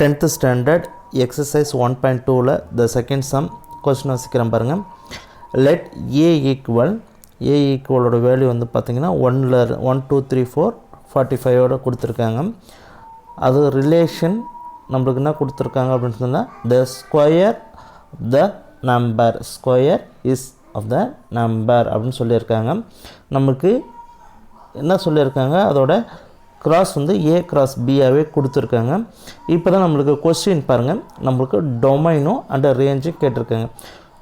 10th standard exercise 1.2ல the second sum question வாசிக்கிறேன் பாருங்க. let a equal ஓட value வந்து பார்த்தீங்கன்னா 1 2 3 4 45 ஓட கொடுத்துருக்காங்க. அது ரிலேஷன் நம்மளுக்கு என்ன கொடுத்துருக்காங்க அப்படின்னு சொன்னால் the square of the number square is of the number அப்படின்னு சொல்லியிருக்காங்க. நமக்கு என்ன சொல்லியிருக்காங்க, அதோட கிராஸ் வந்து ஏ கிராஸ் பியாகவே கொடுத்துருக்காங்க. இப்போ தான் நம்மளுக்கு கொஸ்டின் பாருங்கள், நம்மளுக்கு டொமைனும் அண்ட் ரேஞ்சும் கேட்டிருக்காங்க.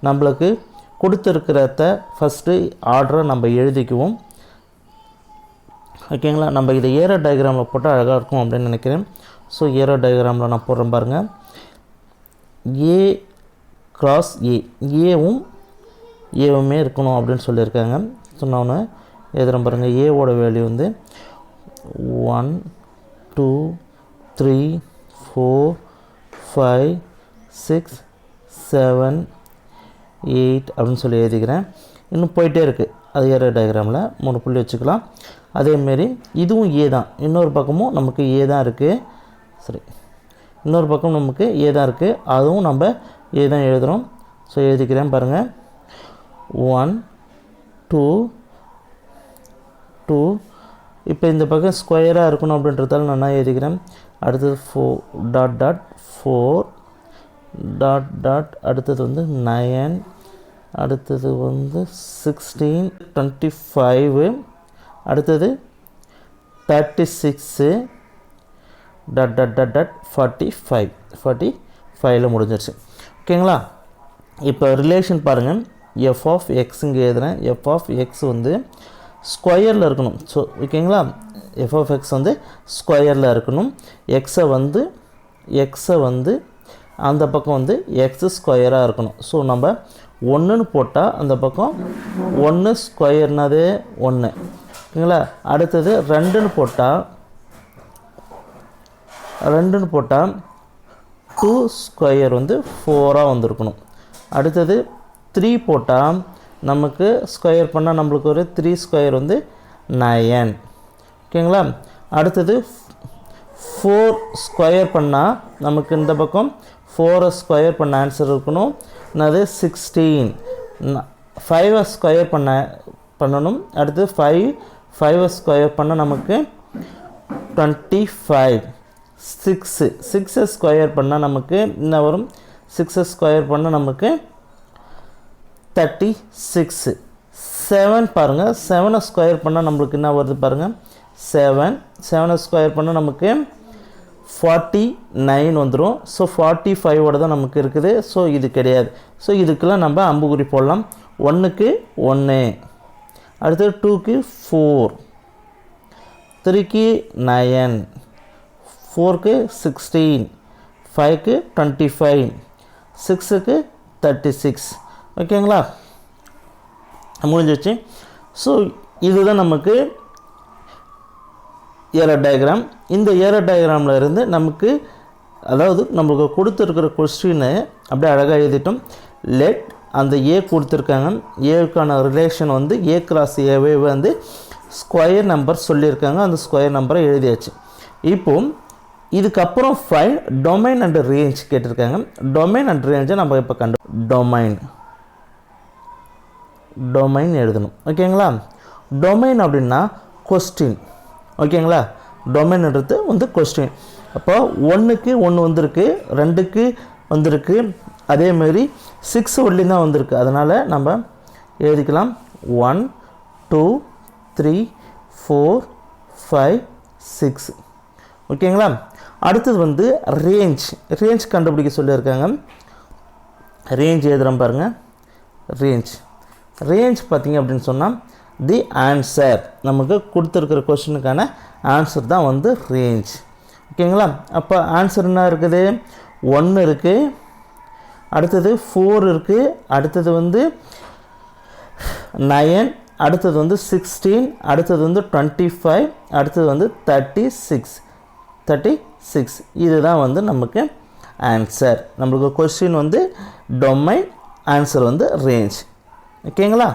நம்மளுக்கு கொடுத்துருக்கிறத ஃபஸ்ட்டு ஆர்டரை நம்ம எழுதிக்குவோம். ஓகேங்களா, நம்ம இதை ஏரோ டயக்ராமில் போட்டால் அழகாக இருக்கும் அப்படின்னு நினைக்கிறேன். ஸோ ஏரோ டயக்ராமில் நான் போடுறேன் பாருங்கள். ஏ கிராஸ் ஏவுமே இருக்கணும் அப்படின்னு சொல்லியிருக்காங்க. ஸோ நான் எழுதுகிறேன் பாருங்கள். ஏவோட வேல்யூ வந்து 1 2 3 4 5 6 7 8 அப்படின்னு சொல்லி எழுதிக்கிறேன். இன்னும் போயிட்டே இருக்குது. அது ஏரோ டயக்ராமில் 3 புள்ளி வச்சுக்கலாம். அதேமாரி இதுவும் ஏ தான், இன்னொரு பக்கமும் நமக்கு ஏ தான் இருக்குது. சரி, இன்னொரு பக்கம் நமக்கு ஏ தான் இருக்குது, அதுவும் நம்ம ஏ தான் எழுதுகிறோம். ஸோ எழுதிக்கிறேன் பாருங்கள். 1 2 2. இப்போ இந்த பக்கம் ஸ்கொயராக இருக்கணும் அப்படின்றதால நான் என்ன எழுதிக்கிறேன். அடுத்தது 4 டாட் டாட் 4 டாட் டாட், அடுத்தது வந்து 9, அடுத்தது வந்து 16 25, அடுத்தது 36 டாட் டாட் டாட் டாட் 45 முடிஞ்சிருச்சு. ஓகேங்களா, இப்போ ரிலேஷன் பாருங்கள். எஃப் ஆஃப் எக்ஸுங்க எழுதுகிறேன். எஃப் ஆஃப் எக்ஸ் வந்து ஸ்கொயரில் இருக்கணும். ஸோ ஓகேங்களா, எஃப் ஆஃப் எக்ஸ் வந்து ஸ்கொயரில் இருக்கணும். எக்ஸை வந்து அந்த பக்கம் வந்து எக்ஸ் ஸ்கொயராக இருக்கணும். ஸோ நம்ம 1ன்னு போட்டால் அந்த பக்கம் 1 ஸ்கொயர்னாது 1. ஓகேங்களா, அடுத்தது 2ன்னு போட்டால் 2 ஸ்கொயர் வந்து 4ஆக வந்திருக்கணும். அடுத்தது 3 போட்டால் நமக்கு ஸ்கொயர் பண்ணால் நம்மளுக்கு ஒரு 3 ஸ்கொயர் வந்து 9. ஓகேங்களா, அடுத்தது 4 ஸ்கொயர் பண்ணால் நமக்கு இந்த பக்கம் 4 ஸ்கொயர் பண்ண ஆன்சர் இருக்கணும். அது 16. 5 ஸ்கொயர் பண்ணணும். அடுத்து 5 ஸ்கொயர் பண்ணால் நமக்கு 25. 6 ஸ்கொயர் பண்ணால் நமக்கு என்ன வரும், 6 ஸ்கொயர் பண்ணால் நமக்கு 36. 7 பாருங்கள், 7 ஸ்கொயர் பண்ணால் நம்மளுக்கு என்ன வருது பாருங்கள். 7 ஸ்கொயர் பண்ணால் நமக்கு 49 வந்துடும். ஸோ 45ஓட தான் நமக்கு இருக்குது. ஸோ இது கிடையாது. ஸோ இதுக்கெல்லாம் நம்ம அம்புக்குறி போடலாம். 1க்கு 1, அடுத்தது 2க்கு 4, 3க்கு 9, 4க்கு 16, 5க்கு 25, 6க்கு 36. ஓகேங்களா, முடிஞ்சிச்சு. ஸோ இதுதான் நமக்கு ஏரோ டயக்ராம். இந்த ஏரோ டயக்ராமில் இருந்து நமக்கு, அதாவது நம்மளுக்கு கொடுத்துருக்கிற கொஸ்டினை அப்படியே அழகாக எழுதிட்டோம். லெட் அந்த ஏ கொடுத்துருக்காங்க. ஏவுக்கான ரிலேஷன் வந்து ஏ கிராஸ் ஏவே வந்து ஸ்கொயர் நம்பர் சொல்லியிருக்காங்க. அந்த ஸ்கொயர் நம்பரை எழுதியாச்சு. இப்போ இதுக்கப்புறம் ஃபைண்ட் டொமைன் அண்ட் ரேஞ்ச் கேட்டிருக்காங்க. டொமைன் அண்ட் ரேஞ்சை நம்ம இப்போ டொமைன் எழுதணும். ஓகேங்களா, டொமைன் அப்படின்னா கொஸ்டின். ஓகேங்களா, டொமைன்ன்றது வந்து கொஸ்டின். அப்போ 1க்கு 1 வந்திருக்கு, 2க்கு வந்திருக்கு, அதேமாரி 6 ஒன்லி தான் வந்திருக்கு. அதனால் நம்ம எழுதிக்கலாம் 1 2 3 4 5 6. ஓகேங்களா, அடுத்தது வந்து ரேஞ்ச் கண்டுபிடிக்க சொல்லியிருக்காங்க. ரேஞ்ச் எழுதுகிறோம் பாருங்கள். ரேஞ்ச் பார்த்திங்க அப்படின்னு சொன்னால் தி ஆன்சர், நமக்கு கொடுத்துருக்கிற கொஸ்டினுக்கான ஆன்சர் தான் வந்து ரேஞ்ச். ஓகேங்களா, அப்போ ஆன்சர் என்ன இருக்குது, 1 இருக்குது, அடுத்தது 4 இருக்குது, அடுத்தது வந்து 9, அடுத்தது வந்து 16, அடுத்தது வந்து 25, அடுத்தது வந்து 36. இதுதான் வந்து நமக்கு ஆன்சர். நம்மளுக்கு கொஸ்டின் வந்து டொமைன், ஆன்சர் வந்து ரேஞ்ச். ஓகேங்களா.